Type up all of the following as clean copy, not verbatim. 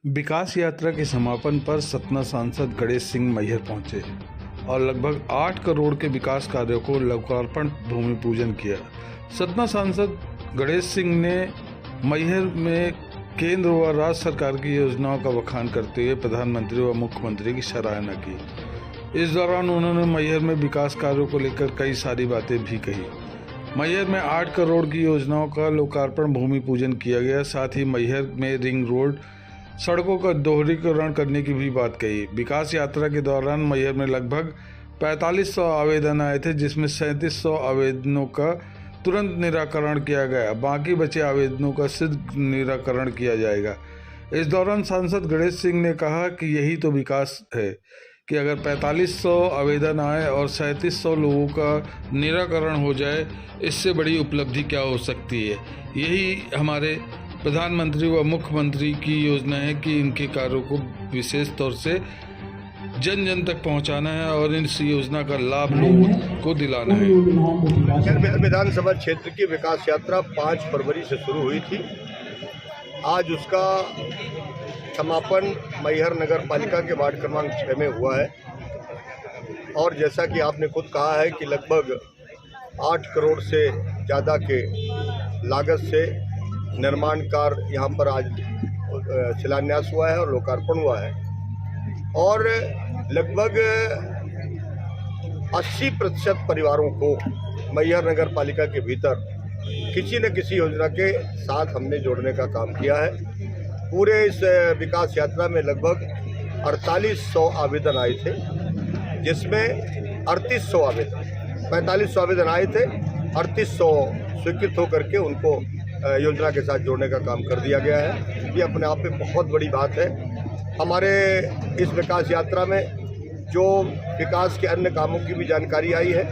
विकास यात्रा के समापन पर सतना सांसद गणेश सिंह मैहर पहुंचे और लगभग 8 करोड़ के विकास कार्यों को लोकार्पण भूमि पूजन किया। सतना सांसद गणेश सिंह ने मैहर में केंद्र व राज्य सरकार की योजनाओं का बखान करते हुए प्रधानमंत्री व मुख्यमंत्री की सराहना की। इस दौरान उन्होंने मैहर में विकास कार्यों को लेकर कई सारी बातें भी कही। मैहर में 8 करोड़ की योजनाओं का लोकार्पण भूमि पूजन किया गया। साथ ही मैहर में रिंग रोड सड़कों का दोहरीकरण करने की भी बात कही। विकास यात्रा के दौरान मैहर में लगभग 4500 आवेदन आए थे, जिसमें 3700 आवेदनों का तुरंत निराकरण किया गया। बाकी बचे आवेदनों का शीघ्र निराकरण किया जाएगा। इस दौरान सांसद गणेश सिंह ने कहा कि यही तो विकास है कि अगर 4500 आवेदन आए और 3700 लोगों का निराकरण हो जाए, इससे बड़ी उपलब्धि क्या हो सकती है। यही हमारे प्रधानमंत्री व मुख्यमंत्री की योजना है कि इनके कार्यों को विशेष तौर से जन जन तक पहुंचाना है और इस योजना का लाभ लोगों को दिलाना है। मैहर विधानसभा क्षेत्र की विकास यात्रा 5 फरवरी से शुरू हुई थी। आज उसका समापन मैहर नगर पालिका के वार्ड क्रमांक 6 में हुआ है और जैसा कि आपने खुद कहा है कि लगभग 8 करोड़ से ज़्यादा के लागत से निर्माण कार्य यहाँ पर आज शिलान्यास हुआ है और लोकार्पण हुआ है और लगभग 80% परिवारों को मैहर नगर पालिका के भीतर किसी न किसी योजना के साथ हमने जोड़ने का काम किया है। पूरे इस विकास यात्रा में लगभग 4800 आवेदन आए थे, जिसमें 3800 आवेदन 4500 आवेदन आए थे, 3800 स्वीकृत होकर के उनको योजना के साथ जोड़ने का काम कर दिया गया है। ये अपने आप में बहुत बड़ी बात है। हमारे इस विकास यात्रा में जो विकास के अन्य कामों की भी जानकारी आई है,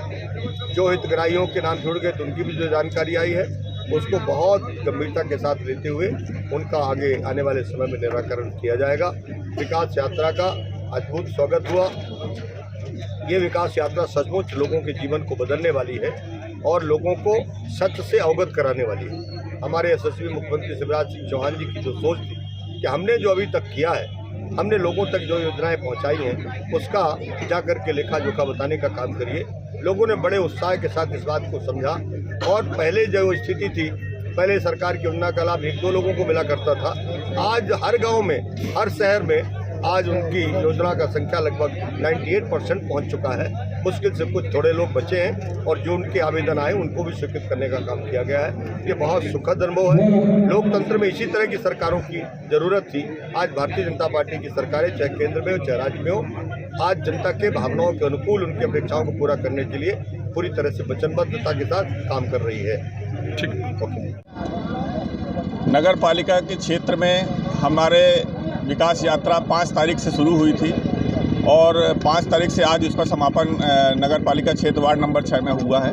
जो हितग्राहियों के नाम जुड़ गए तो उनकी भी जो जानकारी आई है, उसको बहुत गंभीरता के साथ लेते हुए उनका आगे आने वाले समय में निराकरण किया जाएगा। विकास यात्रा का अद्भुत स्वागत हुआ। ये विकास यात्रा सचमुच लोगों के जीवन को बदलने वाली है और लोगों को सत्य से अवगत कराने वाली है। हमारे यशस्वी मुख्यमंत्री शिवराज सिंह चौहान जी की जो सोच थी कि हमने जो अभी तक किया है, हमने लोगों तक जो योजनाएं पहुंचाई हैं, उसका जाकर के लेखा जोखा बताने का काम करिए। लोगों ने बड़े उत्साह के साथ इस बात को समझा और पहले जो स्थिति थी, पहले सरकार की योजना का लाभ 1-2 लोगों को मिला करता था। आज हर गाँव में, हर शहर में आज उनकी योजना का संख्या लगभग 98% पहुंच चुका है। मुश्किल से कुछ थोड़े लोग बचे हैं और जो उनके आवेदन आए उनको भी स्वीकृत करने का काम किया गया है। ये बहुत सुखद अनुभव है। लोकतंत्र में इसी तरह की सरकारों की ज़रूरत थी। आज भारतीय जनता पार्टी की सरकारें, चाहे केंद्र में हो चाहे राज्य में हो, आज जनता के भावनाओं के अनुकूल उनकी अपेक्षाओं को पूरा करने के लिए पूरी तरह से वचनबद्धता के साथ काम कर रही है। ठीक, ओके। नगर पालिका के क्षेत्र में हमारे विकास यात्रा 5 तारीख से शुरू हुई थी और 5 तारीख से आज उसका समापन नगर पालिका क्षेत्र वार्ड नंबर 6 में हुआ है।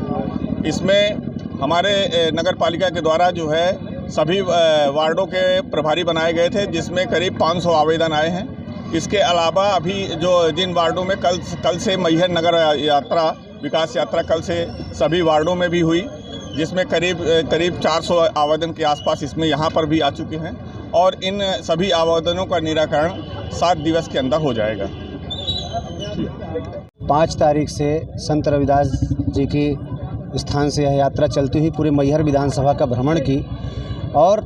इसमें हमारे नगर पालिका के द्वारा जो है सभी वार्डों के प्रभारी बनाए गए थे, जिसमें करीब 500 आवेदन आए हैं। इसके अलावा अभी जो जिन वार्डों में कल से मैहर नगर यात्रा विकास यात्रा कल से सभी वार्डों में भी हुई, जिसमें करीब 400 आवेदन के आसपास इसमें यहाँ पर भी आ चुके हैं और इन सभी आवेदनों का निराकरण 7 दिवस के अंदर हो जाएगा। 5 तारीख से संत रविदास जी की स्थान से यह यात्रा चलती हुई पूरे मैहर विधानसभा का भ्रमण की और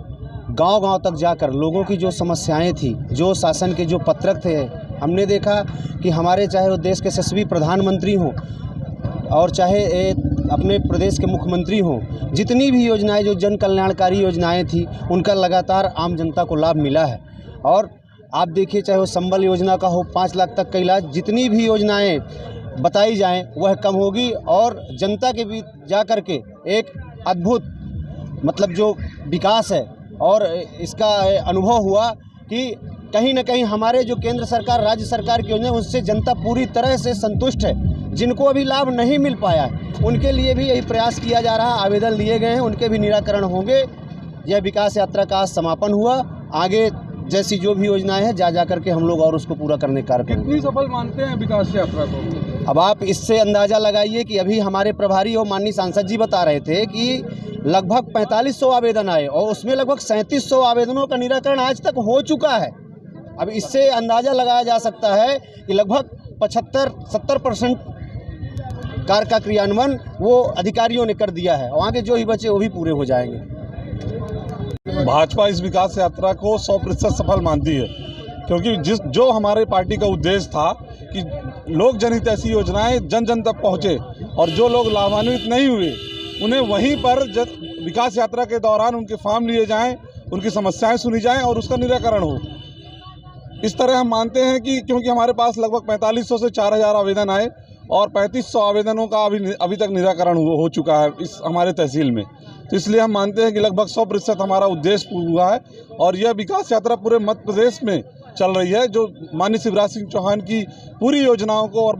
गांव-गांव तक जाकर लोगों की जो समस्याएं थी, जो शासन के जो पत्रक थे, हमने देखा कि हमारे चाहे वो देश के यशस्वी प्रधानमंत्री हों और चाहे अपने प्रदेश के मुख्यमंत्री हों, जितनी भी योजनाएं जो जन कल्याणकारी योजनाएं थी, उनका लगातार आम जनता को लाभ मिला है। और आप देखिए, चाहे वो संबल योजना का हो, 5 लाख तक का इलाज, जितनी भी योजनाएं बताई जाएं वह कम होगी और जनता के बीच जा कर के एक अद्भुत मतलब जो विकास है और इसका अनुभव हुआ कि कहीं न कहीं हमारे जो केंद्र सरकार, राज्य सरकार की योजना, उससे जनता पूरी तरह से संतुष्ट है। जिनको अभी लाभ नहीं मिल पाया है, उनके लिए भी यही प्रयास किया जा रहा है। आवेदन लिए गए हैं, उनके भी निराकरण होंगे। यह विकास यात्रा का समापन हुआ। आगे जैसी जो भी योजनाएं हैं जा करके हम लोग और उसको पूरा करने का कार्य करेंगे। कितनी सफल मानते हैं विकास यात्रा को? अब आप इससे अंदाज़ा लगाइए कि अभी हमारे प्रभारी और माननीय सांसद जी बता रहे थे कि लगभग 4500 आवेदन आए और उसमें लगभग 3700 आवेदनों का निराकरण आज तक हो चुका है। अब इससे अंदाज़ा लगाया जा सकता है कि लगभग 75-70% कार्य का क्रियान्वयन वो अधिकारियों ने कर दिया है और आगे जो ही बचे वो भी पूरे हो जाएंगे। भाजपा इस विकास यात्रा को 100% सफल मानती है, क्योंकि जो हमारे पार्टी का उद्देश्य था कि लोक जनहित ऐसी योजनाएं जन जन तक पहुँचे और जो लोग लाभान्वित नहीं हुए उन्हें वहीं पर विकास यात्रा के दौरान उनके फॉर्म लिए जाएं, उनकी समस्याएं सुनी जाएं और उसका निराकरण हो। इस तरह हम मानते हैं कि क्योंकि हमारे पास लगभग 4500 से 4000 आवेदन आए और 3500 आवेदनों का अभी तक निराकरण हो चुका है इस हमारे तहसील में, तो इसलिए हम मानते हैं कि लगभग 100% हमारा उद्देश्य पूरा हुआ है और यह विकास यात्रा पूरे मध्य प्रदेश में चल रही है, जो माननीय शिवराज सिंह चौहान की पूरी योजनाओं को और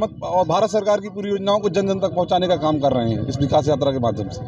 भारत सरकार की पूरी योजनाओं को जन जन तक पहुंचाने का काम कर रहे हैं इस विकास यात्रा के माध्यम से।